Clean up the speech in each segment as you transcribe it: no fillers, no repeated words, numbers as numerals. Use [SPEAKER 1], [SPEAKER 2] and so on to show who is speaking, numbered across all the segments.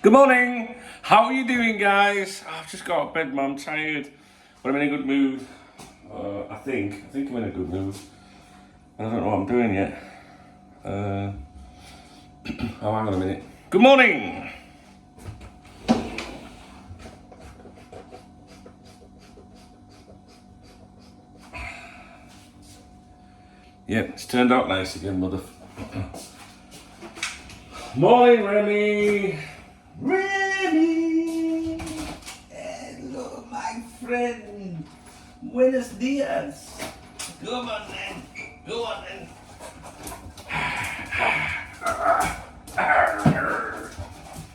[SPEAKER 1] Good morning. How are you doing, guys? I've just got out of bed, man. I'm tired, but I'm in a good mood. I think I'm in a good mood. I don't know what I'm doing yet. Oh, hang on a minute. Good morning. Yeah, it's turned out nice again, mother. Morning, Remy. Remy. Hello, my friend. Buenos dias. Come on then. Go on then.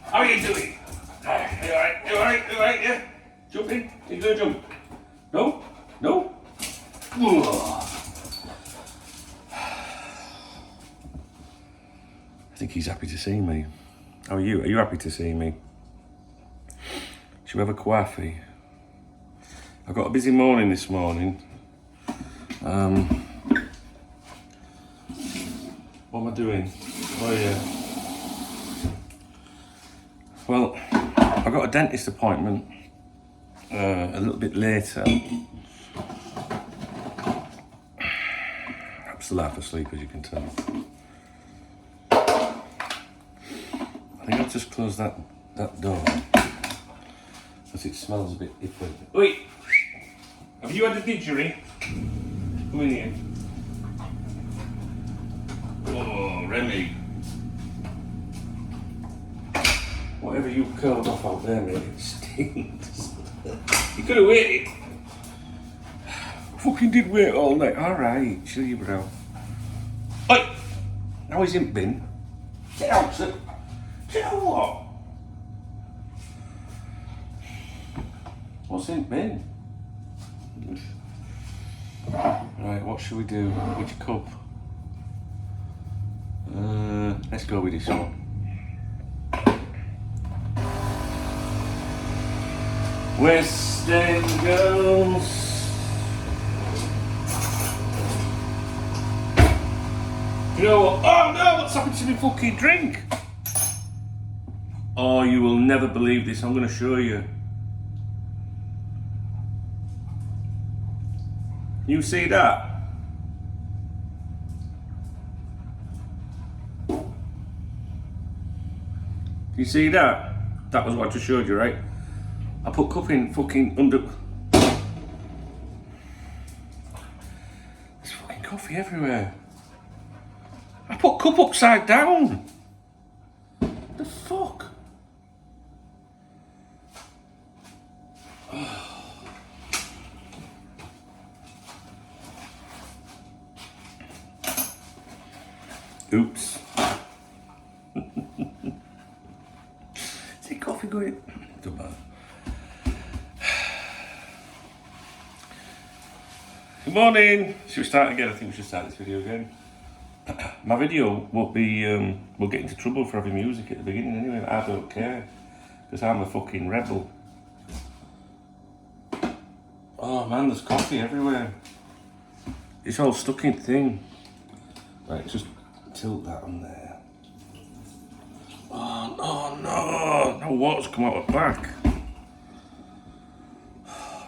[SPEAKER 1] How are you doing? You alright? You alright? You alright? Yeah? Jump in. You gonna jump? No? No? I think he's happy to see me. How are you? Are you happy to see me? Should we have a coffee? I've got a busy morning this morning. What am I doing? Oh yeah. Well, I've got a dentist appointment a little bit later. I'm still half asleep, as you can tell. I think I'll just close that door because it smells a bit iffy. Wait, have you had a didgeridoo? Come in here. Oh, Remy. Whatever you curled off out there, mate, it stinks. You could have waited. Fucking did wait all night. Alright, chill your bro. Oi! Now he's in bin. Get out, sir. Do you know what? What's in bin? Right, what should we do? Which cup? Let's go with this one. West End girls. You know what? Oh no, what's happened to my fucking drink? Oh, you will never believe this. I'm going to show you. You see that? You see that? That was what I just showed you, right? I put cup in fucking under. There's fucking coffee everywhere. I put cup upside down. The fuck? Oops. Is the coffee going? Don't matter. Good morning. Should we start again? I think we should start this video again. My video won't be, we'll get into trouble for having music at the beginning anyway. I don't care. Because I'm a fucking rebel. Oh man, there's coffee everywhere. It's all stuck in thing. Right, just tilt that on there. Oh no, no water's come out the back.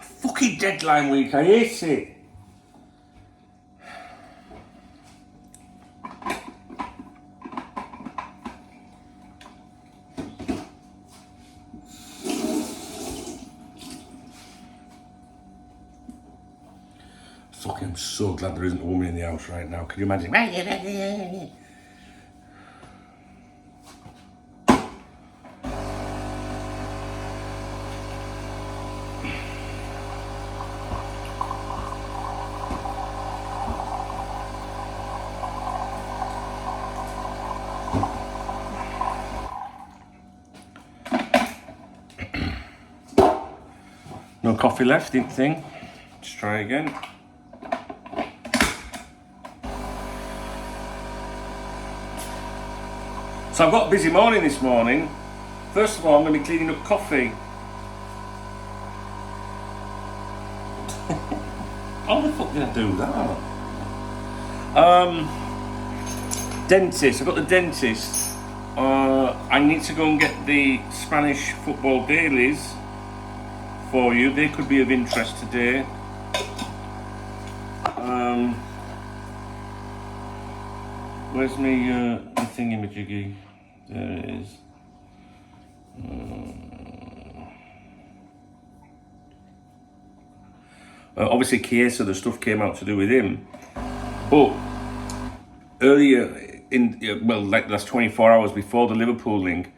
[SPEAKER 1] Fucking deadline week, I hate it. Fucking, I'm so glad there isn't a woman in the house right now. Can you imagine? No coffee left, didn't think. Let's try again. So I've got a busy morning this morning. First of all, I'm going to be cleaning up coffee. How the fuck did I do that? Dentist. I've got the dentist I need to go and get the Spanish football dailies for you. They could be of interest today. Where's me thingy-majiggy? There it is. Obviously, Chiesa, the stuff came out to do with him. But earlier, like the last 24 hours before the Liverpool link,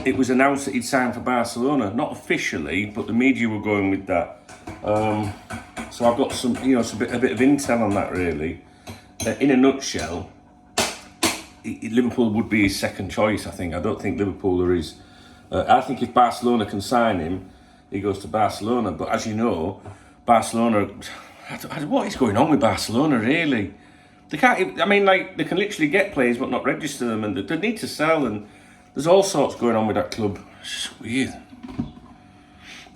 [SPEAKER 1] it was announced that he'd signed for Barcelona. Not officially, but the media were going with that. So I've got some, a bit of intel on that, really. In a nutshell, Liverpool would be his second choice, I think. I don't think Liverpool are his... I think if Barcelona can sign him, he goes to Barcelona. But as you know, Barcelona... what is going on with Barcelona, really? They can't... they can literally get players but not register them, and they need to sell, and there's all sorts going on with that club. It's just weird.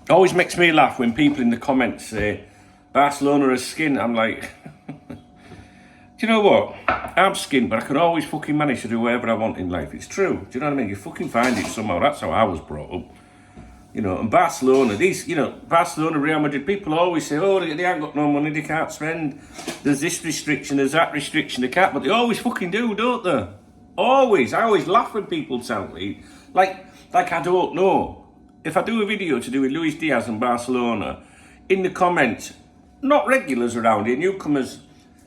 [SPEAKER 1] It always makes me laugh when people in the comments say, Barcelona is skint. I'm like... Do you know what? I'm skint, but I can always fucking manage to do whatever I want in life. It's true. Do you know what I mean? You fucking find it somehow. That's how I was brought up. And Barcelona, Barcelona, Real Madrid, people always say, oh, they ain't got no money, they can't spend. There's this restriction, there's that restriction, they can't, but they always fucking do, don't they? Always. I always laugh when people tell me, like I don't know. If I do a video to do with Luis Diaz and Barcelona, in the comments, not regulars around here, newcomers,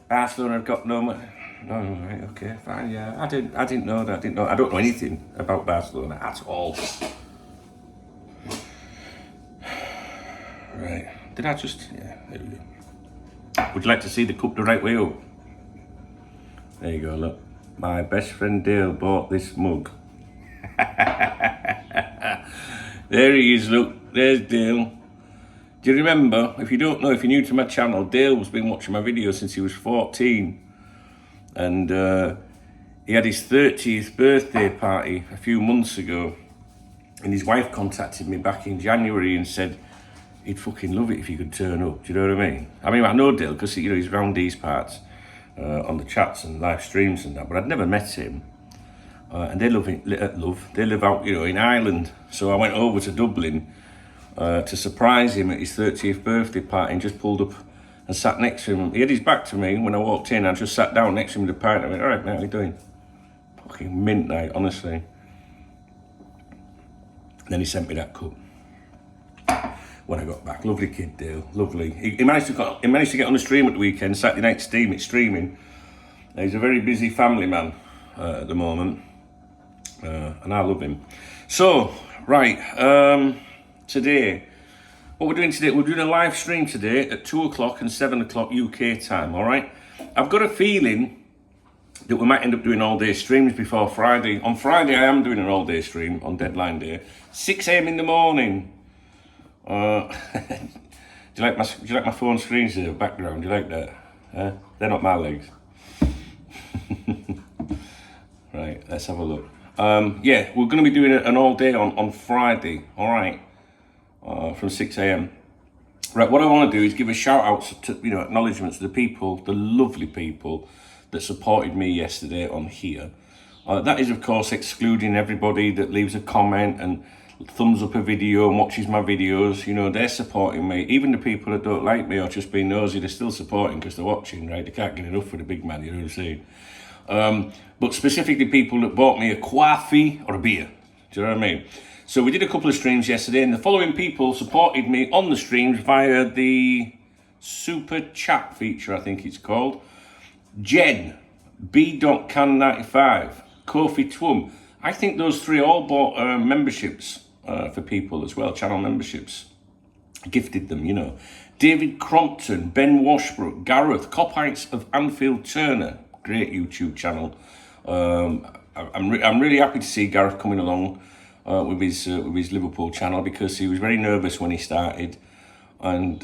[SPEAKER 1] Barcelona have got no money. No, right, okay, fine, yeah. I didn't know that. I don't know anything about Barcelona at all. Right. Did I just... Yeah, there we go. Would you like to see the cup the right way up? There you go, look. My best friend Dale bought this mug. There he is, look. There's Dale. Do you remember, if you don't know, if you're new to my channel, Dale's been watching my videos since he was 14. And he had his 30th birthday party a few months ago. And his wife contacted me back in January and said he'd fucking love it if he could turn up. Do you know what I mean? I know Dale because he's around these parts on the chats and live streams and that, but I'd never met him. And they live out, in Ireland. So I went over to Dublin to surprise him at his 30th birthday party and just pulled up and sat next to him. He had his back to me when I walked in. I just sat down next to him with a pint. I went, all right, mate, how you doing? Fucking mint night, honestly. And then he sent me that cup when I got back. Lovely kid, Dale. Lovely. He managed to get on the stream at the weekend. Saturday night streaming. He's a very busy family man at the moment. And I love him. So, right. Today, what we're doing today, we're doing a live stream today at 2 o'clock and 7 o'clock UK time, all right? I've got a feeling that we might end up doing all-day streams before Friday. On Friday, I am doing an all-day stream on deadline day. 6 a.m. in the morning. Do you like my phone screens there, background? Do you like that? They're not my legs. Right, let's have a look. Yeah, we're going to be doing an all-day on Friday, all right? From 6 a.m. Right, what I want to do is give a shout out to, acknowledgements to the people, the lovely people that supported me yesterday on here. That is, of course, excluding everybody that leaves a comment and thumbs up a video and watches my videos. They're supporting me. Even the people that don't like me or just being nosy, they're still supporting because they're watching, right? They can't get enough for the big man, you know what I'm saying? But specifically people that bought me a coffee or a beer. Do you know what I mean? So we did a couple of streams yesterday, and the following people supported me on the streams via the super chat feature, I think it's called. Jen, B.Can95, Kofi Twum. I think those three all bought memberships for people as well, channel memberships. Gifted them, David Crompton, Ben Washbrook, Gareth, Copites of Anfield Turner, great YouTube channel. I'm really happy to see Gareth coming along with his Liverpool channel because he was very nervous when he started, and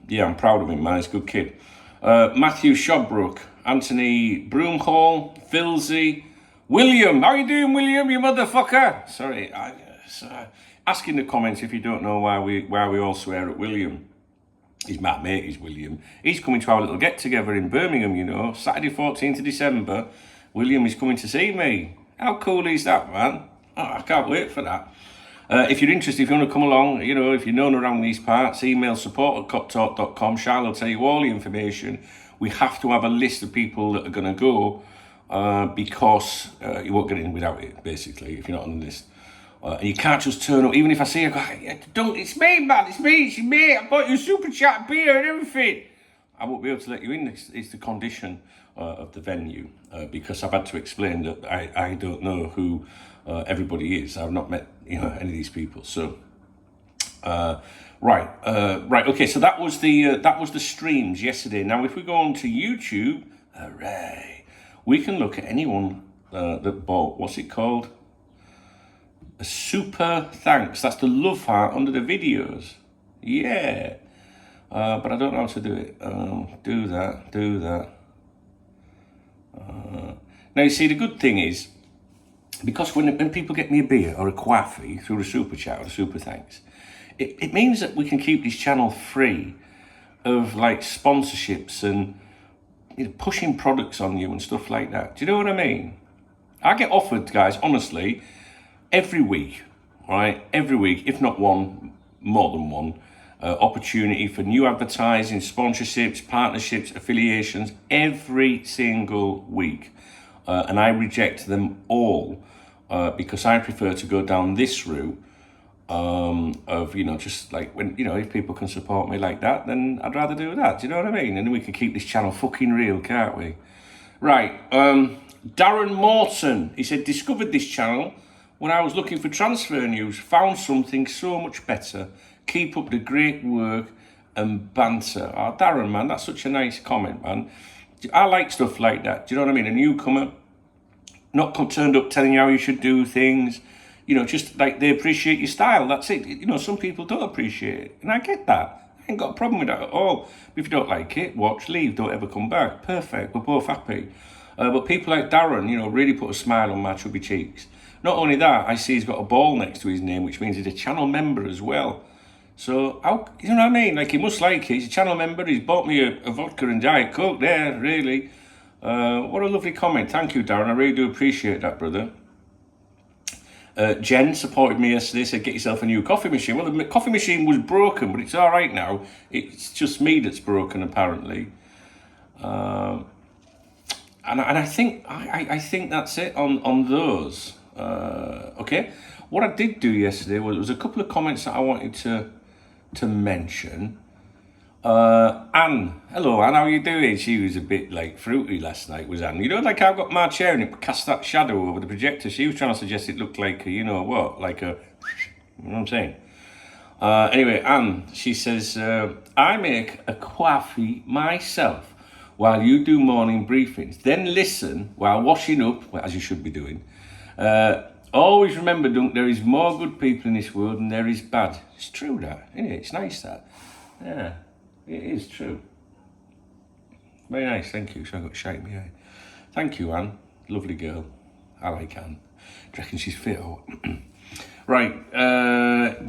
[SPEAKER 1] yeah, I'm proud of him, man. He's a good kid. Matthew Shobrook, Anthony Broomhall, Filsey, William. How you doing, William? You motherfucker. Sorry, ask in the comments if you don't know why we all swear at William. He's my mate, he's William. He's coming to our little get together in Birmingham, Saturday 14th of December. William is coming to see me. How cool is that, man? Oh, I can't wait for that. If you're interested, if you want to come along, you know, if you're known around these parts, email support@koptalk.com. Charlotte will tell you all the information. We have to have a list of people that are going to go because you won't get in without it, basically, if you're not on the list. And you can't just turn up, even if I say, don't, it's me, man, it's me, I bought you a super chat beer and everything. I won't be able to let you in. It's the condition of the venue because I've had to explain that I don't know who everybody is. I've not met any of these people. So right, okay. So that was the streams yesterday. Now if we go on to YouTube, hooray, we can look at anyone that bought, what's it called? A super thanks. That's the love heart under the videos. Yeah. But I don't know how to do it. Do that. Now you see, the good thing is, because when people get me a beer or a coffee through a super chat or a super thanks, it means that we can keep this channel free of like sponsorships and pushing products on you and stuff like that. Do you know what I mean? I get offered, guys, honestly, every week, right? Every week, if not one, more than one, opportunity for new advertising, sponsorships, partnerships, affiliations, every single week. And I reject them all because I prefer to go down this route of, just like when, if people can support me like that, then I'd rather do that. Do you know what I mean? And then we can keep this channel fucking real, can't we? Right. Darren Morton, he said, discovered this channel when I was looking for transfer news, found something so much better. Keep up the great work and banter. Oh, Darren, man, that's such a nice comment, man. I like stuff like that. Do you know what I mean? A newcomer, not turned up telling you how you should do things. Just like they appreciate your style. That's it. Some people don't appreciate it. And I get that. I ain't got a problem with that at all. If you don't like it, watch, leave, don't ever come back. Perfect. We're both happy. But people like Darren, really put a smile on my chubby cheeks. Not only that, I see he's got a ball next to his name, which means he's a channel member as well. So, you know what I mean? Like, he must like it. He's a channel member. He's bought me a vodka and Diet Coke there, really. What a lovely comment. Thank you, Darren. I really do appreciate that, brother. Jen supported me yesterday, said, get yourself a new coffee machine. Well, the coffee machine was broken, but it's all right now. It's just me that's broken, apparently. And I think that's it on those. Okay. What I did do yesterday was a couple of comments that I wanted to mention. Anne, hello Anne, how are you doing? She was a bit like fruity last night, was Anne. Like I've got my chair and it cast that shadow over the projector. She was trying to suggest it looked like you know what I'm saying? Anyway, Anne, she says, I make a coffee myself while you do morning briefings. Then listen while washing up, as you should be doing. Always remember, Dunk, there is more good people in this world than there is bad. It's true, that, isn't it? It's nice, that. Yeah, it is true. Very nice, thank you. So I got to shake my eye. Thank you, Anne. Lovely girl. I like Anne. Do you reckon she's fit or what? Right,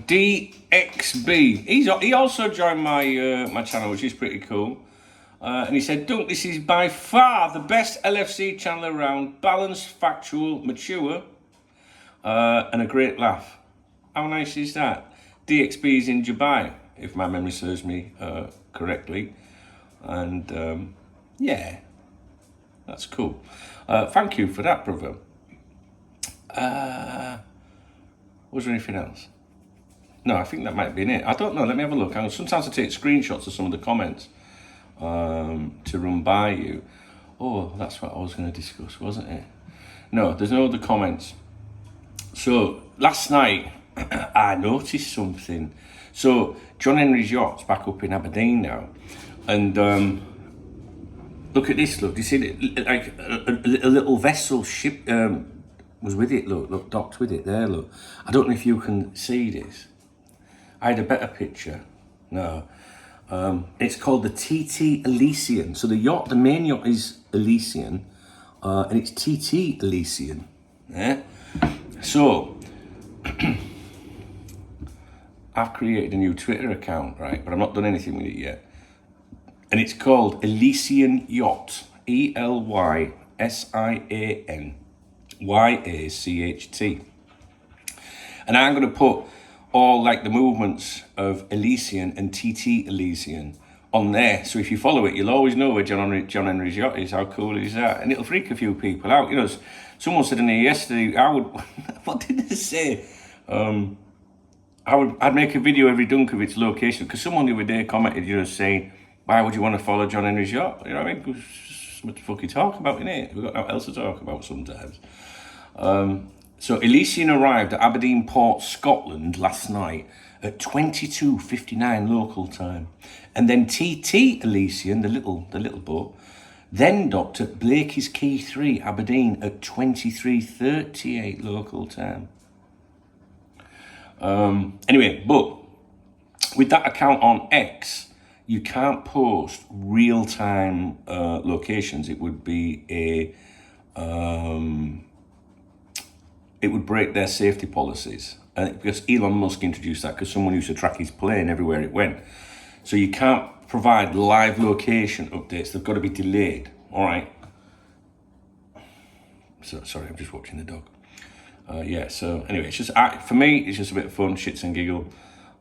[SPEAKER 1] DXB. He also joined my channel, which is pretty cool. And he said, Dunk, this is by far the best LFC channel around. Balanced, factual, mature, and a great laugh. How nice is that? DXB is in Dubai, if my memory serves me correctly. And yeah, that's cool. Thank you for that, brother. Was there anything else? No, I think that might be it. I don't know. Let me have a look. Sometimes I take screenshots of some of the comments to run by you. Oh, that's what I was going to discuss, wasn't it? No, there's no other comments. So last night I noticed something. So John Henry's yacht's back up in Aberdeen now, and look at this. Look, do you see it? Like a little vessel ship was with it. Look, docked with it there. Look, I don't know if you can see this. I had a better picture. No. It's called the TT Elysian. So the main yacht is Elysian, and it's TT Elysian. Yeah. So I've created a new Twitter account, right? But I've not done anything with it yet. And it's called Elysian Yacht. ELYSIAN. YACHT. And I'm going to put all like the movements of Elysian and TT Elysian on there. So if you follow it, you'll always know where John Henry's yacht is. How cool is that? And it'll freak a few people out. You know, someone said in here yesterday, what did they say? I'd make a video every dunk of its location, because someone the other day commented, you know, saying, why would you want to follow John Henry's yacht? You know what I mean? What the fuck you talk about, innit? We've got nothing else to talk about sometimes. So Elysian arrived at Aberdeen Port, Scotland last night at 22:59 local time. And then TT Elysian, the little boat, then docked at Blakey's Quay 3, Aberdeen at 23:38 local time. Anyway, but with that account on X, you can't post real-time locations. It would be it would break their safety policies. Because Elon Musk introduced that, because someone used to track his plane everywhere it went. So you can't provide live location updates. They've got to be delayed. All right. So sorry, I'm just watching the dog. Yeah, so anyway, it's just, for me, it's just a bit of fun, shits and giggle.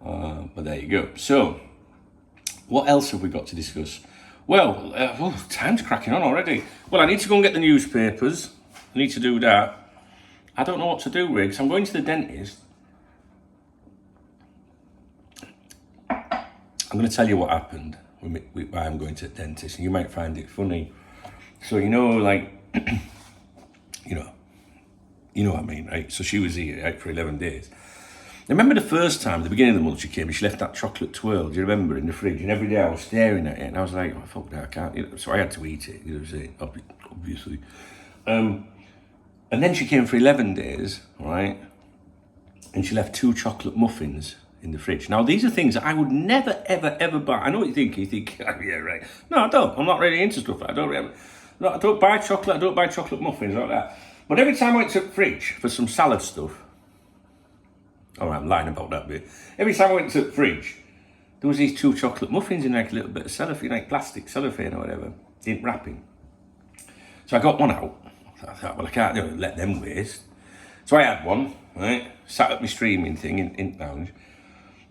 [SPEAKER 1] But there you go. So, what else have we got to discuss? Well, time's cracking on already. Well, I need to go and get the newspapers. I need to do that. I don't know what to do, Riggs. I'm going to the dentist. I'm going to tell you what happened why I'm going to the dentist, and you might find it funny. So, you know, like, you know what I mean, right? So she was here, right, for 11 days. I remember the first time, the beginning of the month she came, and she left that chocolate twirl, do you remember, in the fridge? And every day I was staring at it, and I was like, oh, fuck that, I can't, you know, so I had to eat it, you know, obviously. And then she came for 11 days, right? And she left 2 chocolate muffins in the fridge. Now, these are things that I would never, ever, ever buy. I know what you think. You think, oh, yeah, right. No, I don't. I'm not really into stuff. I don't buy chocolate. I don't buy chocolate muffins like that. But every time I went to the fridge for some salad stuff, oh, I'm lying about that bit. Every time I went to the fridge, there was these 2 chocolate muffins in like a little bit of cellophane, like plastic cellophane or whatever, in wrapping. So I got one out. I thought, well, I can't let them waste. So I had one, right? Sat at my streaming thing in lounge.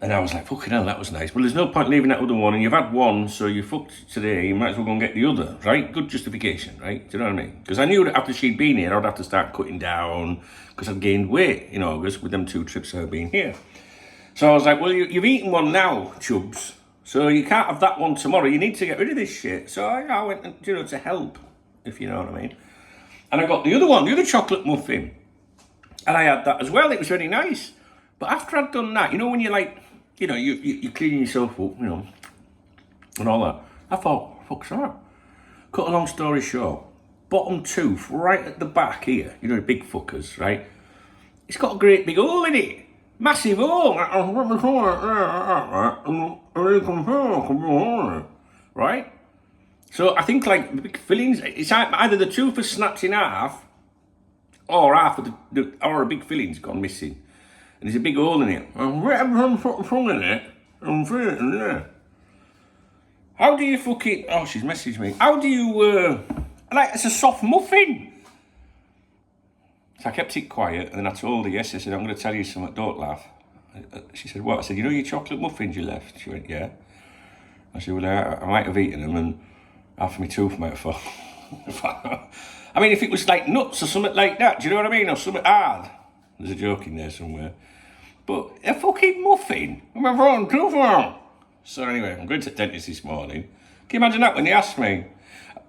[SPEAKER 1] And I was like, fucking hell, that was nice. Well, there's no point leaving that other one. And you've had one, so you fucked today. You might as well go and get the other, right? Good justification, right? Do you know what I mean? Because I knew that after she'd been here, I'd have to start cutting down, because I'd gained weight in August with them 2 trips I've been here. So I was like, well, you've eaten one now, Chubs. So you can't have that one tomorrow. You need to get rid of this shit. So I went, to help, if you know what I mean. And I got the other one, the other chocolate muffin. And I had that as well. It was really nice. But after I'd done that, when you're like, you clean yourself up, and all that. I thought, fuck's that? Cut a long story short, bottom tooth right at the back here, the big fuckers, right? It's got a great big hole in it. Massive hole. Right? So I think like the big fillings, it's either the tooth is snapped in half, or half of or a big filling's gone missing. And there's a big hole in it. How do you fucking... Oh, she's messaged me. How do you... it's a soft muffin. So I kept it quiet, and then I told her yesterday, I said, I'm going to tell you something, don't laugh. She said, what? I said, your chocolate muffins you left? She went, yeah. I said, well, I might have eaten them, and half of my tooth might have fallen. I mean, if it was like nuts or something like that, do you know what I mean? Or something hard. There's a joke in there somewhere. But a fucking muffin? So anyway, I'm going to the dentist this morning. Can you imagine that when they ask me?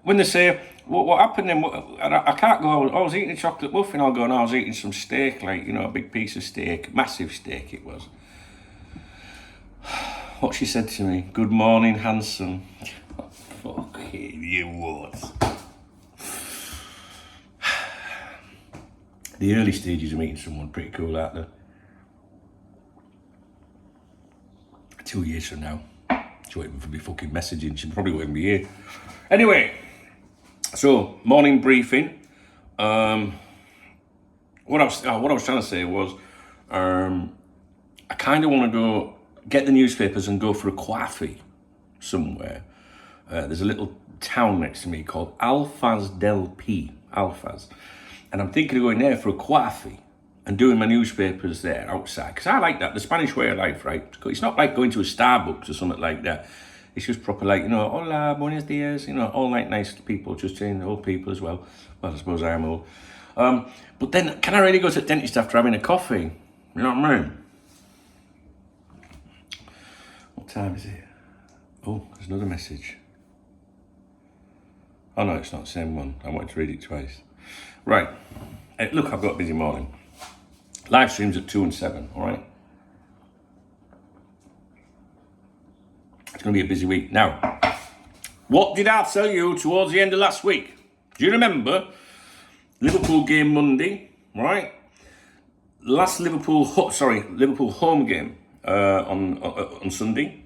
[SPEAKER 1] When they say, what happened then? I can't go, I was eating a chocolate muffin. I'll go, no, I was eating some steak, like, a big piece of steak. Massive steak it was. What she said to me, good morning, handsome. Fucking you what? The early stages of meeting someone, pretty cool, aren't they? 2 years from now, she won't even be fucking messaging. She probably won't be here. Anyway, so morning briefing. What I was trying to say was, I kind of want to go get the newspapers and go for a coffee somewhere. There's a little town next to me called Alfaz del Pi. Alfaz. And I'm thinking of going there for a coffee and doing my newspapers there outside. Because I like that, the Spanish way of life, right? It's not like going to a Starbucks or something like that. It's just proper like, you know, hola, buenos dias, you know, all like nice people, just saying old people as well. Well, I suppose I am old. But then, can I really go to the dentist after having a coffee? You know what I mean? What time is it? Oh, there's another message. Oh no, it's not the same one. I wanted to read it twice. Right. Hey, look, I've got a busy morning. Live streams at 2 and 7, all right? It's going to be a busy week. Now, what did I tell you towards the end of last week? Do you remember? Liverpool game Monday, right? Last Liverpool home game on Sunday.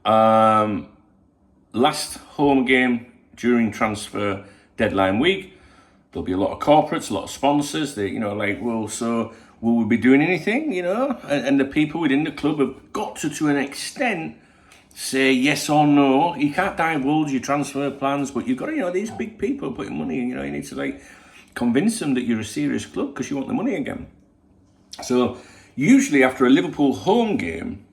[SPEAKER 1] Last home game during transfer deadline week. There'll be a lot of corporates, a lot of sponsors. They, you know, like, well, so will we be doing anything, you know? And the people within the club have got to an extent, say yes or no. You can't divulge your transfer plans, but you've got to, you know, these big people putting money in, you know, you need to, like, convince them that you're a serious club because you want the money again. So usually after a Liverpool home game,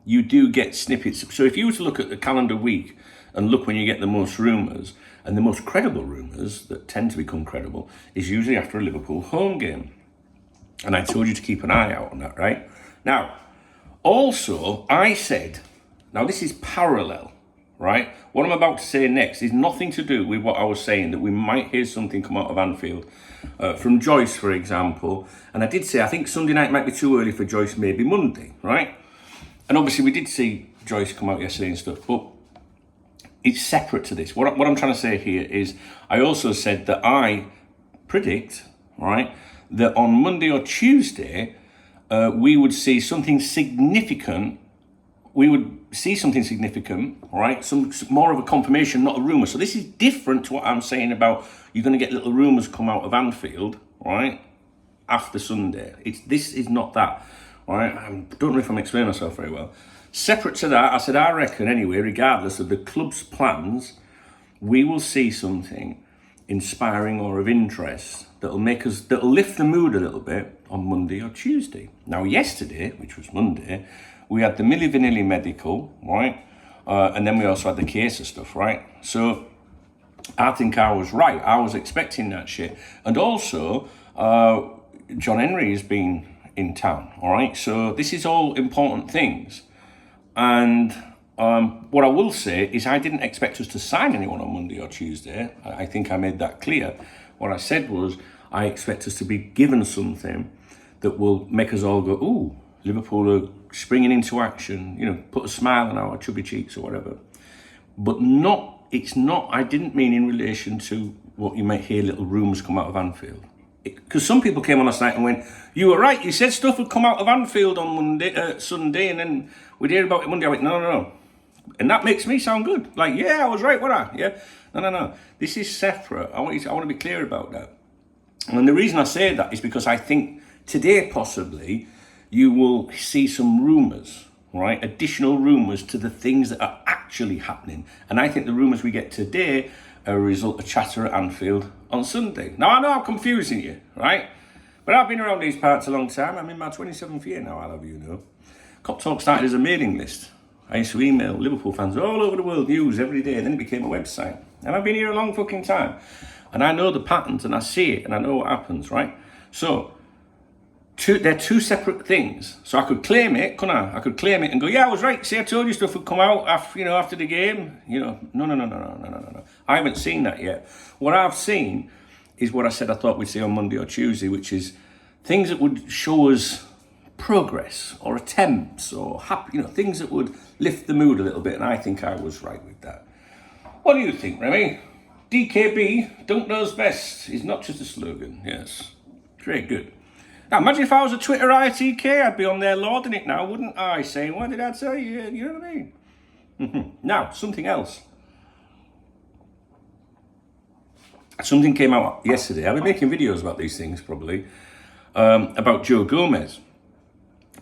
[SPEAKER 1] you do get snippets. So if you were to look at the calendar week and look when you get the most rumours, and the most credible rumours that tend to become credible is usually after a Liverpool home game. And I told you to keep an eye out on that, right? Now, also, I said, now this is parallel, right? What I'm about to say next is nothing to do with what I was saying, that we might hear something come out of Anfield. From Joyce, for example. And I did say, I think Sunday night might be too early for Joyce, maybe Monday, right? And obviously we did see Joyce come out yesterday and stuff, but it's separate to this. What I'm trying to say here is, I also said that I predict, right, that on Monday or Tuesday, we would see something significant. We would see something significant, right? Some more of a confirmation, not a rumour. So this is different to what I'm saying about you're going to get little rumours come out of Anfield, right, after Sunday. This is not that, right? I don't know if I'm explaining myself very well. Separate to that, I said, I reckon anyway, regardless of the club's plans, we will see something inspiring or of interest that'll lift the mood a little bit on Monday or Tuesday. Now, yesterday, which was Monday, we had the Milli Vanilli medical, right? And then we also had the Chiesa stuff, right? So I think I was right. I was expecting that shit. And also, John Henry has been in town, all right? So this is all important things. And what I will say is I didn't expect us to sign anyone on Monday or Tuesday. I think I made that clear. What I said was I expect us to be given something that will make us all go, ooh, Liverpool are springing into action, you know, put a smile on our chubby cheeks or whatever. But I didn't mean in relation to what you might hear little rumours come out of Anfield. Because some people came on last night and went, you were right, you said stuff would come out of Anfield on Sunday, and then we'd hear about it Monday. I went, no. And that makes me sound good. Like, yeah, I was right, wasn't I? Yeah. No. This is separate. I want to be clear about that. And the reason I say that is because I think today, possibly, you will see some rumours, right? Additional rumours to the things that are actually happening. And I think the rumours we get today are a result of chatter at Anfield on Sunday. Now, I know I'm confusing you, right? But I've been around these parts a long time. I'm in my 27th year now, I'll have you know. KopTalk started as a mailing list. I used to email Liverpool fans all over the world news every day, and then it became a website. And I've been here a long fucking time. And I know the patterns, and I see it, and I know what happens, right? So, they're two separate things. So I could claim it, couldn't I? I could claim it and go, yeah, I was right. See, I told you stuff would come out after the game. No. I haven't seen that yet. What I've seen is what I said I thought we'd see on Monday or Tuesday, which is things that would show us progress or attempts or things that would lift the mood a little bit. And I think I was right with that. What do you think, Remy? DKB, don't knows best, is not just a slogan. Yes. Very good. Now, imagine if I was a Twitter ITK, I'd be on there lauding it now, wouldn't I? Saying, what did I tell you? You know what I mean? Now, something else. Something came out yesterday. I've been making videos about these things, probably, about Joe Gomez.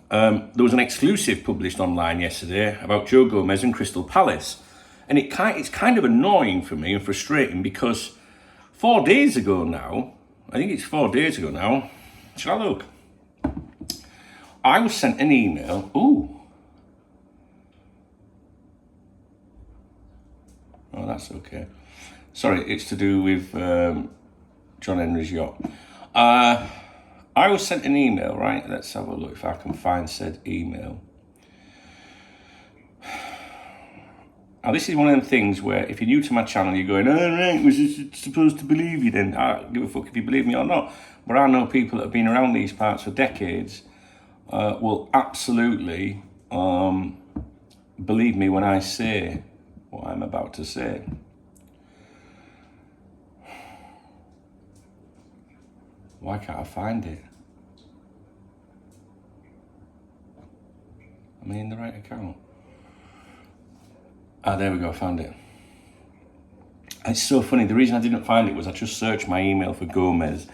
[SPEAKER 1] There was an exclusive published online yesterday about Joe Gomez and Crystal Palace. And it's kind of annoying for me and frustrating because 4 days ago now, I think it's 4 days ago now. Shall I look? I was sent an email. Ooh. Oh, that's okay. Sorry, it's to do with John Henry's yacht. I was sent an email, right? Let's have a look if I can find said email. Now, this is one of them things where if you're new to my channel, you're going, oh, right, was I supposed to believe you then? I don't give a fuck if you believe me or not. But I know people that have been around these parts for decades will absolutely believe me when I say what I'm about to say. Why can't I find it? Am I in the right account? Ah, there we go, I found it. It's so funny. The reason I didn't find it was I just searched my email for Gomez.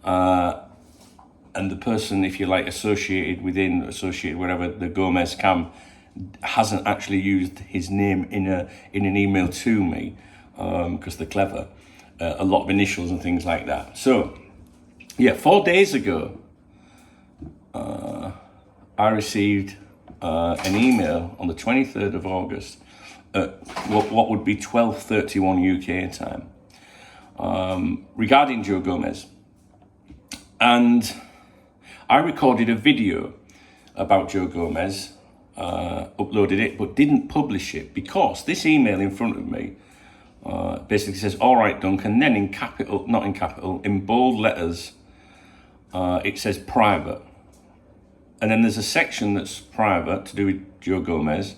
[SPEAKER 1] And the person, if you like, associated whatever the Gomez camp, hasn't actually used his name in an email to me, because they're clever. A lot of initials and things like that. So, yeah, 4 days ago, I received an email on the 23rd of August at what would be 12:31 UK time, regarding Joe Gomez. And I recorded a video about Joe Gomez, uploaded it, but didn't publish it because this email in front of me basically says, all right, Duncan, then in capital, not in capital, in bold letters, it says private. And then there's a section that's private to do with Joe Gomez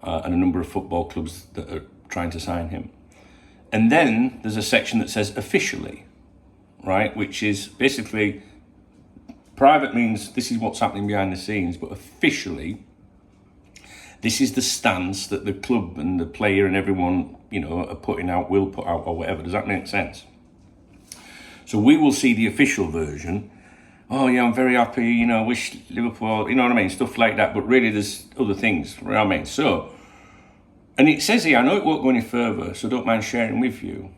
[SPEAKER 1] and a number of football clubs that are trying to sign him. And then there's a section that says officially, right? Which is basically, private means this is what's happening behind the scenes, but officially, this is the stance that the club and the player and everyone, are putting out, will put out, or whatever. Does that make sense? So we will see the official version. Oh yeah, I'm very happy, wish Liverpool, you know what I mean? Stuff like that, but really there's other things, you know what I mean? So, and it says here, I know it won't go any further, so don't mind sharing with you.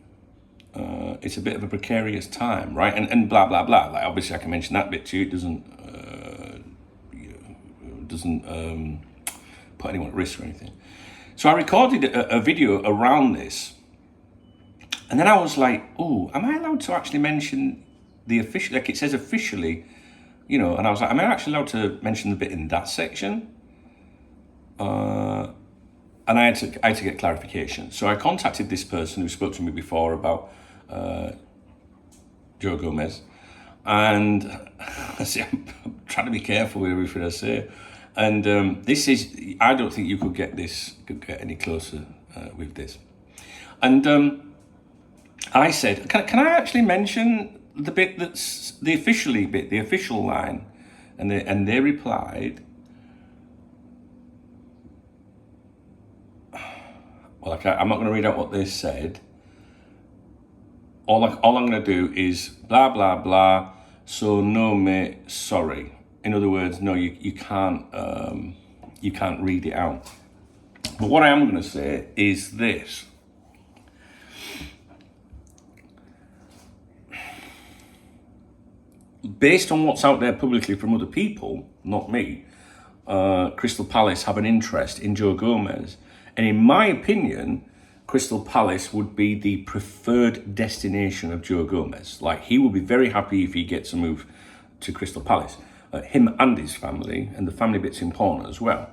[SPEAKER 1] It's a bit of a precarious time, right? And blah, blah, blah. Like, obviously I can mention that bit too. It doesn't put anyone at risk or anything. So I recorded a video around this. And then I was like, oh, am I allowed to actually mention the official, like it says officially, and I was like, am I actually allowed to mention the bit in that section? And I had to get clarification. So I contacted this person who spoke to me before about Joe Gomez. And I'm trying to be careful with everything I say. And this is, I don't think you could get any closer with this. And I said, can I actually mention the bit that's the official line? And they replied, well, I'm not going to read out what they said. All I'm going to do is blah, blah, blah. So no, mate, sorry. In other words, no, you can't read it out. But what I am going to say is this. Based on what's out there publicly from other people, not me, Crystal Palace have an interest in Joe Gomez. And in my opinion, Crystal Palace would be the preferred destination of Joe Gomez. Like, he will be very happy if he gets a move to Crystal Palace. Him and his family, and the family bit's important as well.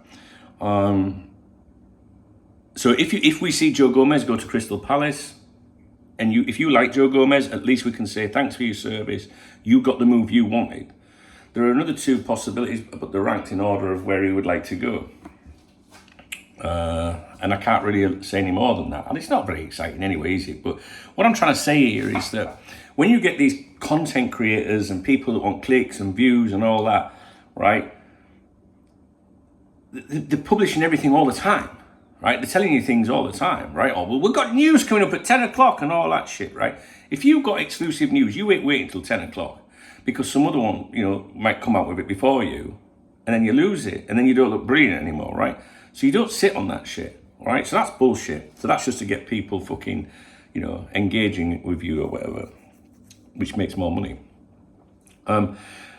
[SPEAKER 1] So if we see Joe Gomez go to Crystal Palace, and if you like Joe Gomez, at least we can say, thanks for your service. You got the move you wanted. There are another two possibilities, but they're ranked in order of where he would like to go. And I can't really say any more than that. And it's not very exciting anyway, is it? But what I'm trying to say here is that when you get these content creators and people that want clicks and views and all that, right? They're publishing everything all the time, right? They're telling you things all the time, right? Oh, well, we've got news coming up at 10 o'clock and all that shit, right? If you've got exclusive news, you wait until 10 o'clock because some other one, might come out with it before you, and then you lose it, and then you don't look brilliant anymore, right? So you don't sit on that shit, right? So that's bullshit. So that's just to get people fucking, engaging with you or whatever. which makes more money.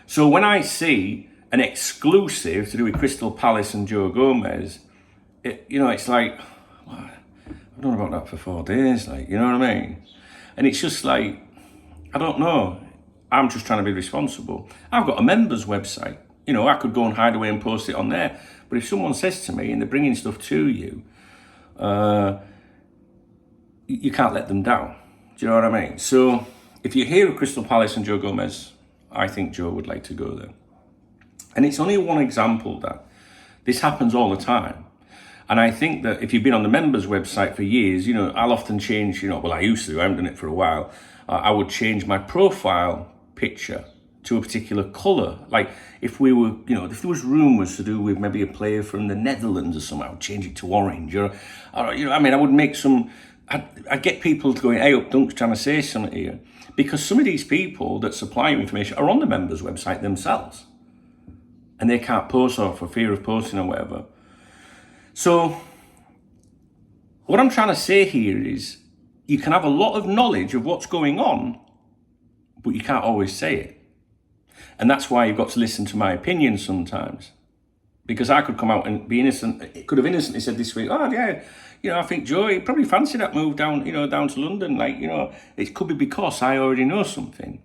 [SPEAKER 1] So when I see an exclusive to do with Crystal Palace and Joe Gomez, it's like, I've done about that for 4 days, like, you know what I mean? And it's just like, I don't know. I'm just trying to be responsible. I've got a members website. I could go and hide away and post it on there. But if someone says to me and they're bringing stuff to you, you can't let them down. Do you know what I mean? So if you hear of Crystal Palace and Joe Gomez, I think Joe would like to go there. And it's only one example that this happens all the time. And I think that if you've been on the members website for years, I'll often change, well, I used to, I haven't done it for a while. I would change my profile picture to a particular colour. Like if we were, if there was rumours to do with maybe a player from the Netherlands or something, I would change it to orange. Or I would make some, I'd get people to go, hey, up, Dunk's trying to say something here. Because some of these people that supply you information are on the members website themselves. And they can't post or for fear of posting or whatever. So what I'm trying to say here is you can have a lot of knowledge of what's going on, but you can't always say it. And that's why you've got to listen to my opinion sometimes. Because I could come out and be innocent. It could have innocently said this week, oh yeah, I think Joe, he probably fancied that move down to London. Like, it could be because I already know something.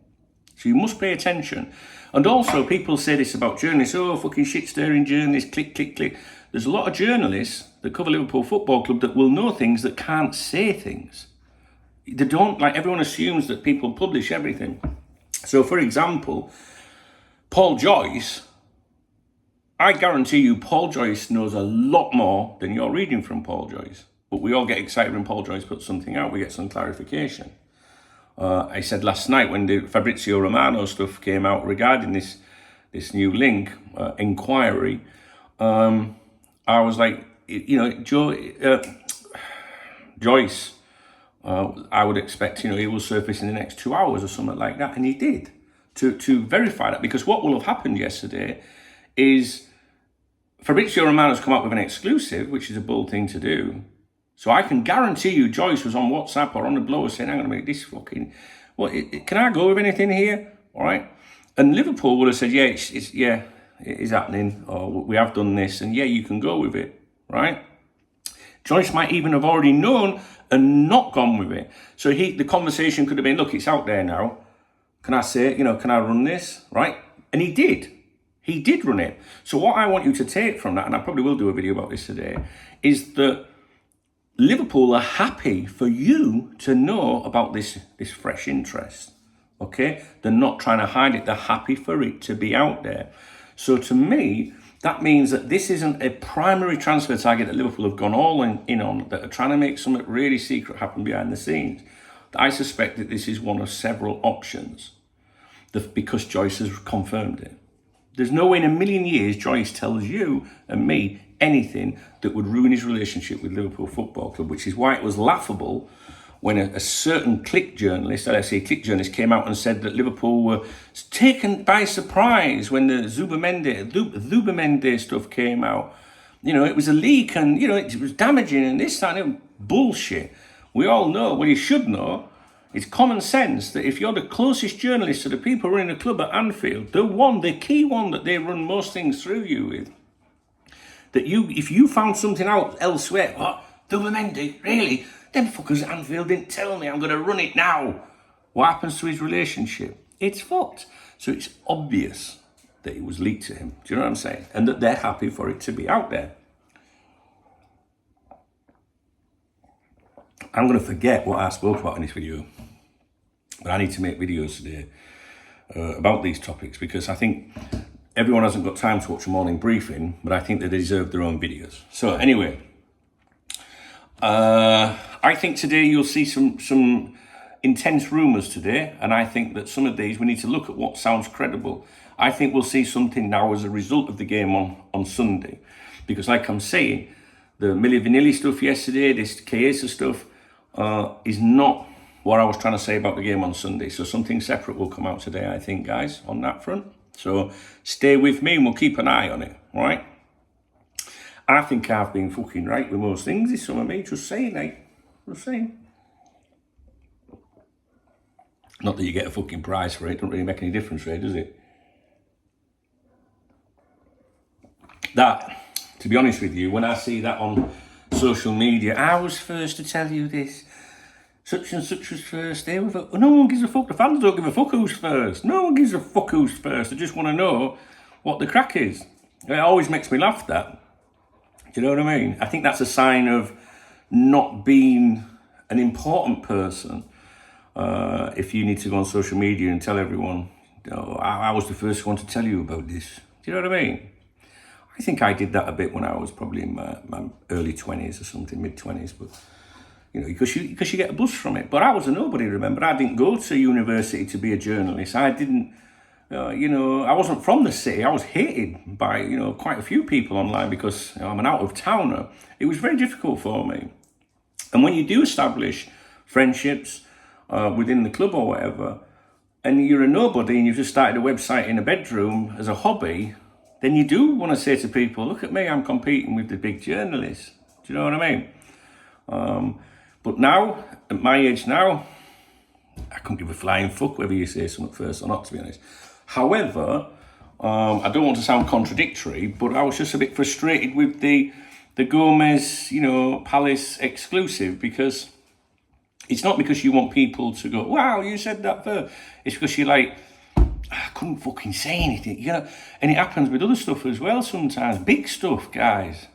[SPEAKER 1] So you must pay attention. And also people say this about journalists, oh, fucking shit-stirring journalists, click, click, click. There's a lot of journalists that cover Liverpool Football Club that will know things that can't say things. They don't, like everyone assumes that people publish everything. So for example, Paul Joyce, I guarantee you Paul Joyce knows a lot more than you're reading from Paul Joyce. But we all get excited when Paul Joyce puts something out, we get some clarification. I said last night when the Fabrizio Romano stuff came out regarding this new link inquiry, I was like, Joyce, I would expect, he will surface in the next 2 hours or something like that. And he did to verify that, because what will have happened yesterday is Fabrizio Romano's come up with an exclusive, which is a bold thing to do. So I can guarantee you Joyce was on WhatsApp or on the blower saying, hang on a minute, this fucking, can I go with anything here? All right. And Liverpool would have said, yeah, it is happening, or we have done this, and yeah, you can go with it, right? Joyce might even have already known and not gone with it. So the conversation could have been, look, it's out there now. Can I say, can I run this, right? And he did. He did run it. So what I want you to take from that, and I probably will do a video about this today, is that Liverpool are happy for you to know about this fresh interest, okay? They're not trying to hide it. They're happy for it to be out there. So to me, that means that this isn't a primary transfer target that Liverpool have gone all in on, that are trying to make something really secret happen behind the scenes. I suspect that this is one of several options because Joyce has confirmed it. There's no way in a million years Joyce tells you and me anything that would ruin his relationship with Liverpool Football Club, which is why it was laughable when a certain Click journalist, Click journalist, came out and said that Liverpool were taken by surprise when the Zubermende stuff came out. It was a leak and, it was damaging and this, that, and bullshit. We all know, you should know, it's common sense that if you're the closest journalist to the people running the club at Anfield, the key one that they run most things through you with, that if you found something out elsewhere, what, Zubermende, really? Them fuckers at Anfield didn't tell me, I'm going to run it now. What happens to his relationship? It's fucked. So it's obvious that it was leaked to him. Do you know what I'm saying? And that they're happy for it to be out there. I'm going to forget what I spoke about in this video. But I need to make videos today about these topics, because I think everyone hasn't got time to watch a morning briefing, but I think they deserve their own videos. So anyway, I think today you'll see some intense rumours today, and I think that some of these we need to look at what sounds credible. I think we'll see something now as a result of the game on Sunday, because like I'm saying, the Milli Vanilli stuff yesterday, this Chiesa stuff, is not what I was trying to say about the game on Sunday. So something separate will come out today, I think, guys, on that front. So stay with me and we'll keep an eye on it, all right? I think I've been fucking right with most things this summer, mate. Just saying, mate. Just saying. Not that you get a fucking price for it. Don't really make any difference, really, does it? That, to be honest with you, when I see that on social media, I was first to tell you this. Such and such was first. No one gives a fuck. The fans don't give a fuck who's first. No one gives a fuck who's first. They just want to know what the crack is. It always makes me laugh, that. Do you know what I mean? I think that's a sign of not being an important person. If you need to go on social media and tell everyone, oh, I was the first one to tell you about this. Do you know what I mean? I think I did that a bit when I was probably in my early 20s or something, mid-20s, but, you know, because you get a buzz from it. But I was a nobody, remember? I didn't go to university to be a journalist. I didn't, you know, I wasn't from the city. I was hated by, you know, quite a few people online because, you know, I'm an out-of-towner. It was very difficult for me. And when you do establish friendships within the club or whatever, and you're a nobody and you've just started a website in a bedroom as a hobby, then you do want to say to people, look at me, I'm competing with the big journalists. Do you know what I mean? But now, at my age now, I couldn't give a flying fuck whether you say something first or not, to be honest. However, I don't want to sound contradictory, but I was just a bit frustrated with the Gomez, you know, Palace exclusive, because it's not because you want people to go, wow, you said that first. It's because you're like, I couldn't fucking say anything, you know. And it happens with other stuff as well sometimes. Big stuff, guys.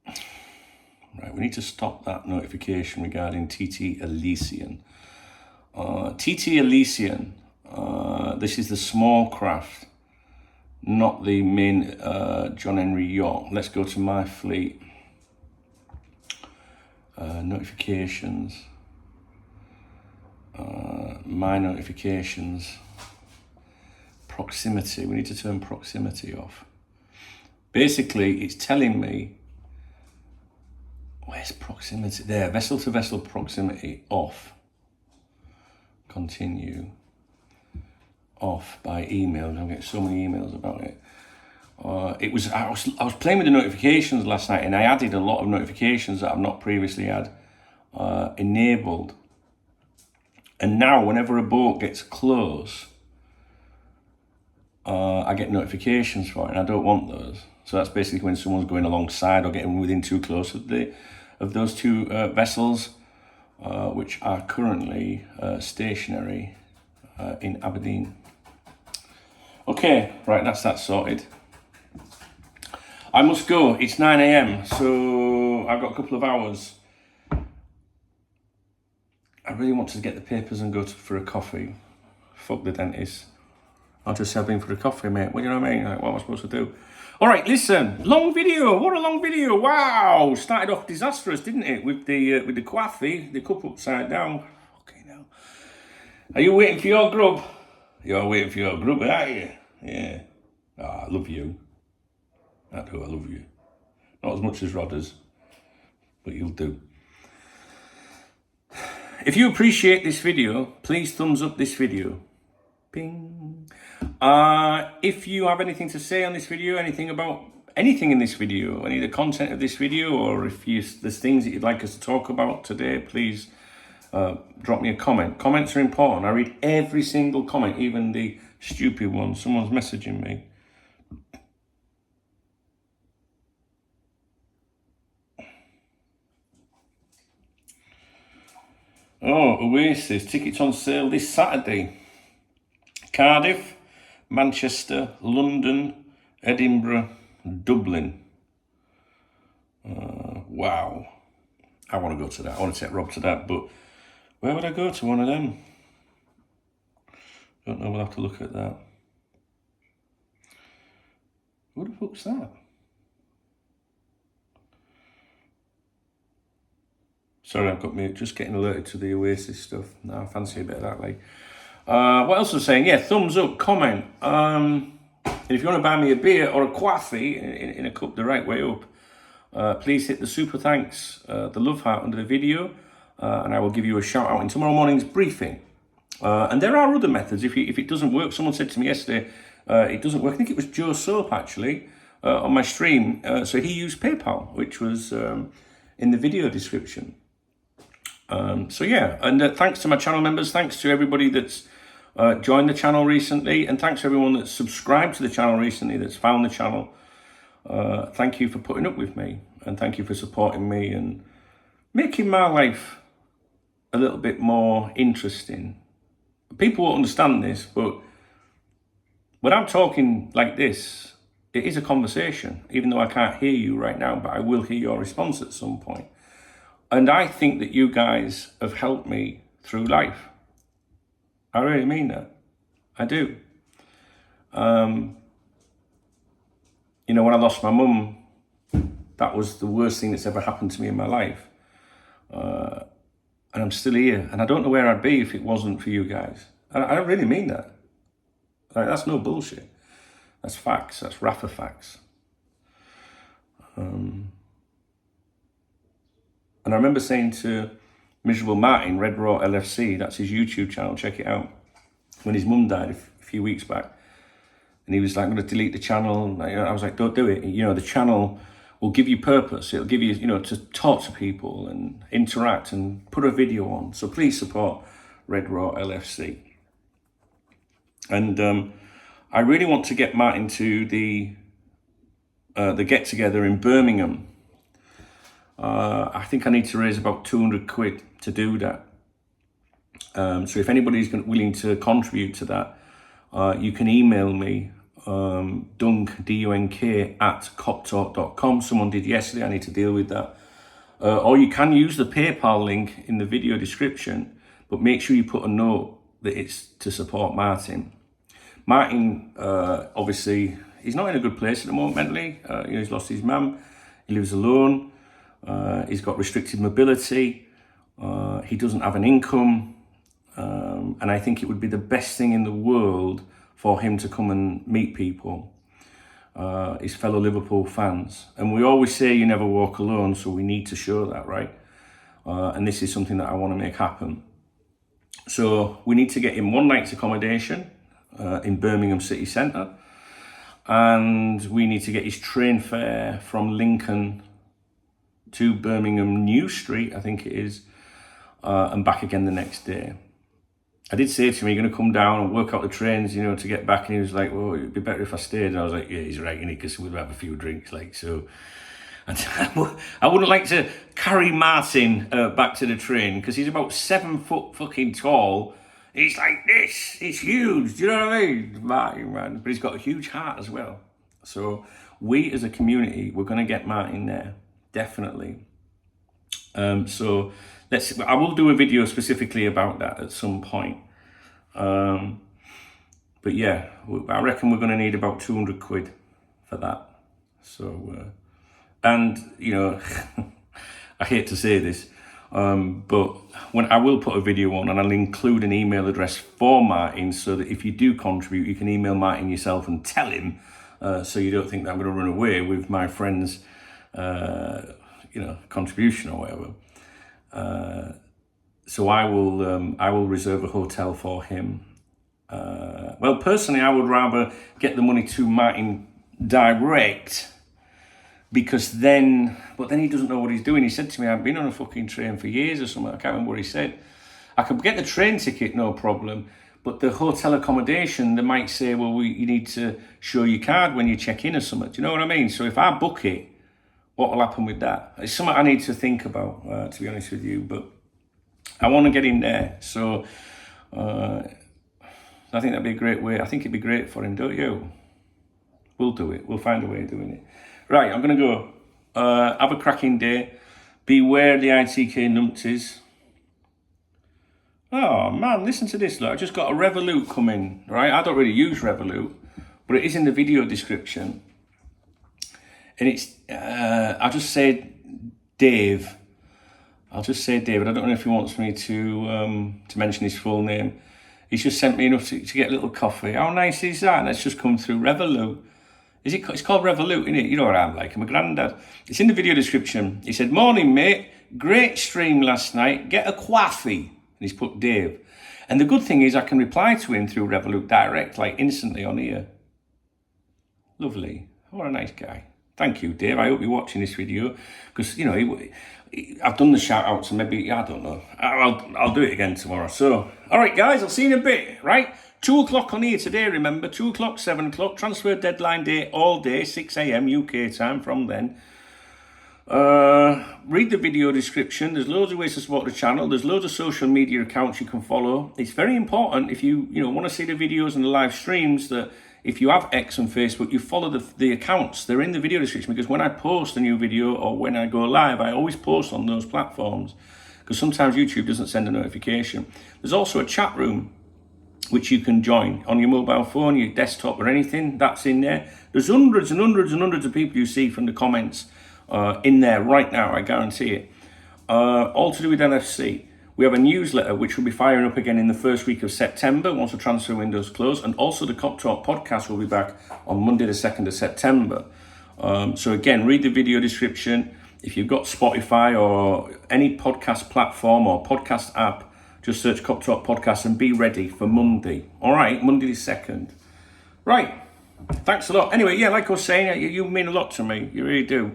[SPEAKER 1] Right, we need to stop that notification regarding TT Elysian. TT Elysian, this is the small craft, not the main John Henry yacht. Let's go to my fleet. Notifications. My notifications. Proximity. We need to turn proximity off. Basically, it's telling me, where's proximity? There, vessel to vessel proximity off. Continue. Off by email. I'm getting so many emails about it. I was playing with the notifications last night, and I added a lot of notifications that I've not previously had enabled. And now, whenever a boat gets close, I get notifications for it, and I don't want those. So that's basically when someone's going alongside or getting within too close of those two vessels, which are currently stationary in Aberdeen. Okay, right, that's that sorted. I must go. It's 9 a.m, so I've got a couple of hours. I really want to get the papers and go for a coffee. Fuck the dentist. I'll just have been for a coffee, mate. What do you know what I mean? Like, what am I supposed to do? All right, listen. Long video. What a long video. Wow. Started off disastrous, didn't it? With the coffee, the cup upside down. Okay, now. Are you waiting for your grub? You're waiting for your grub, aren't you? Yeah. Oh, I love you. I do. I love you. Not as much as Rodders, but you'll do. If you appreciate this video, please thumbs up this video. Ping. If you have anything to say on this video, anything about anything in this video, any of the content of this video, or if there's things that you'd like us to talk about today, please drop me a comment. Comments are important. I read every single comment, even the stupid ones. Someone's messaging me. Oh, Oasis, tickets on sale this Saturday. Cardiff, Manchester, London, Edinburgh, Dublin. Wow. I want to go to that. I want to take Rob to that, but where would I go to one of them? Don't know, we'll have to look at that. Who the fuck's that? Sorry, I've got me just getting alerted to the Oasis stuff. No, I fancy a bit of that, like. What else was I saying? Yeah, thumbs up, comment. And if you want to buy me a beer or a coffee in a cup the right way up, please hit the super thanks, the love heart under the video, and I will give you a shout out in tomorrow morning's briefing. And there are other methods. If it doesn't work, someone said to me yesterday, it doesn't work. I think it was Joe Soap actually on my stream. So he used PayPal, which was in the video description. So yeah, and thanks to my channel members, thanks to everybody that's joined the channel recently, and thanks to everyone that's subscribed to the channel recently, that's found the channel. Thank you for putting up with me, and thank you for supporting me and making my life a little bit more interesting. People won't understand this, but when I'm talking like this, it is a conversation, even though I can't hear you right now, but I will hear your response at some point. And I think that you guys have helped me through life. I really mean that. I do. You know, when I lost my mum, that was the worst thing that's ever happened to me in my life. And I'm still here. And I don't know where I'd be if it wasn't for you guys. I don't really mean that. Like, that's no bullshit. That's facts. That's Rafa facts. And I remember saying to Miserable Martin, Red Raw LFC, that's his YouTube channel, check it out, when his mum died a few weeks back. And he was like, I'm going to delete the channel. I was like, don't do it. You know, the channel will give you purpose. It'll give you, you know, to talk to people and interact and put a video on. So please support Red Raw LFC. And I really want to get Martin to the get-together in Birmingham. I think I need to raise about 200 quid to do that. So if anybody's willing to contribute to that, you can email me, dunk, D-U-N-K, at KopTalk.com. Someone did yesterday, I need to deal with that. Or you can use the PayPal link in the video description, but make sure you put a note that it's to support Martin. Martin, obviously, he's not in a good place at the moment mentally. You know, he's lost his mum, he lives alone, he's got restricted mobility, he doesn't have an income, and I think it would be the best thing in the world for him to come and meet people, his fellow Liverpool fans. And we always say you never walk alone, so we need to show that, right? And this is something that I want to make happen. So we need to get him one night's accommodation in Birmingham city centre, and we need to get his train fare from Lincoln to Birmingham New Street, I think it is, and back again the next day. I did say to him, you're going to come down and work out the trains, you know, to get back. And he was like, well, it'd be better if I stayed. And I was like, yeah, he's right, innit? Because we'll have a few drinks, like, so. And I wouldn't like to carry Martin back to the train, because he's about 7 foot fucking tall. He's like this. He's huge. Do you know what I mean? Martin, man. But he's got a huge heart as well. So we as a community, we're going to get Martin there. Definitely. So I will do a video specifically about that at some point. But yeah, I reckon we're going to need about 200 quid for that. So, and you know, I hate to say this, but when I will put a video on, and I'll include an email address for Martin, so that if you do contribute, you can email Martin yourself and tell him, so you don't think that I'm going to run away with my friend's, you know, contribution or whatever. So I will reserve a hotel for him. Well, personally, I would rather get the money to Martin direct, because then he doesn't know what he's doing. He said to me, I've been on a fucking train for years or something. I can't remember what he said. I could get the train ticket, no problem, but the hotel accommodation, they might say, well, you need to show your card when you check in or something. Do you know what I mean? So if I book it, what will happen with that? It's something I need to think about, to be honest with you, but I want to get in there. So I think that'd be a great way. I think it'd be great for him, don't you? We'll do it. We'll find a way of doing it. Right, I'm going to go. Have a cracking day. Beware the ITK numpties. Oh, man, listen to this. Look, I just got a Revolut coming, right? I don't really use Revolut, but it is in the video description. And it's, I'll just say Dave. I don't know if he wants me to mention his full name. He's just sent me enough to get a little coffee. How nice is that? And it's just come through Revolut. It's called Revolut, isn't it? You know what I'm like. I'm a granddad. It's in the video description. He said, morning, mate. Great stream last night. Get a coffee. And he's put Dave. And the good thing is I can reply to him through Revolut direct, like instantly on here. Lovely. What a nice guy. Thank you, Dave. I hope you're watching this video because, you know, I've done the shout outs and maybe, I don't know. I'll do it again tomorrow. So, all right, guys, I'll see you in a bit, right? 2 o'clock on here today, remember. 2 o'clock, 7 o'clock. Transfer deadline day all day, 6 a.m. UK time from then. Read the video description. There's loads of ways to support the channel. There's loads of social media accounts you can follow. It's very important if you want to see the videos and the live streams that if you have X and Facebook, you follow the accounts. They're in the video description because when I post a new video or when I go live, I always post on those platforms because sometimes YouTube doesn't send a notification. There's also a chat room which you can join on your mobile phone, your desktop or anything. That's in there. There's hundreds and hundreds and hundreds of people you see from the comments in there right now, I guarantee it. All to do with NFC. We have a newsletter which will be firing up again in the first week of September once the transfer window's closed, and also the KopTalk podcast will be back on Monday the 2nd of September. So again, read the video description. If you've got Spotify or any podcast platform or podcast app, just search KopTalk podcast and be ready for Monday. All right, Monday the 2nd. Right, thanks a lot. Anyway, yeah, like I was saying, you mean a lot to me. You really do.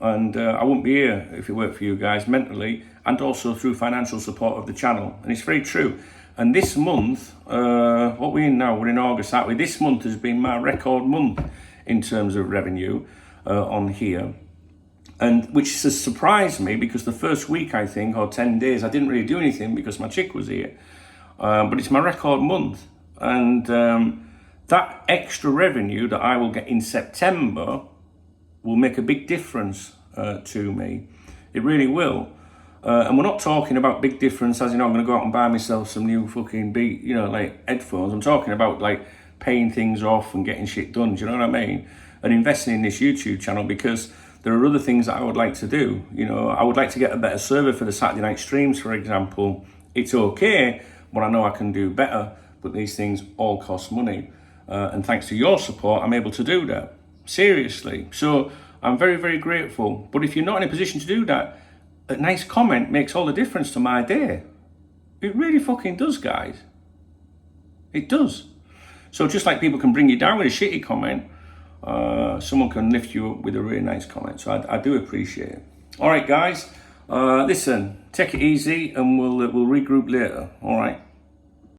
[SPEAKER 1] And I wouldn't be here if it weren't for you guys mentally and also through financial support of the channel. And it's very true. And this month, what we're in now, we're in August, aren't we? This month has been my record month in terms of revenue on here. And which has surprised me because the first week, I think, or 10 days, I didn't really do anything because my chick was here. But it's my record month. And that extra revenue that I will get in September will make a big difference to me. It really will. And we're not talking about big difference as, I'm going to go out and buy myself some new fucking like headphones. I'm talking about like paying things off and getting shit done. Do you know what I mean? And investing in this YouTube channel because there are other things that I would like to do. I would like to get a better server for the Saturday night streams, for example. It's okay, but I know I can do better. But these things all cost money. And thanks to your support, I'm able to do that. Seriously. So I'm very, very grateful. But if you're not in a position to do that, a nice comment makes all the difference to my day. It really fucking does, guys. It does. So just like people can bring you down with a shitty comment, someone can lift you up with a really nice comment. So I do appreciate it. All right, guys. Listen, take it easy and we'll regroup later. All right.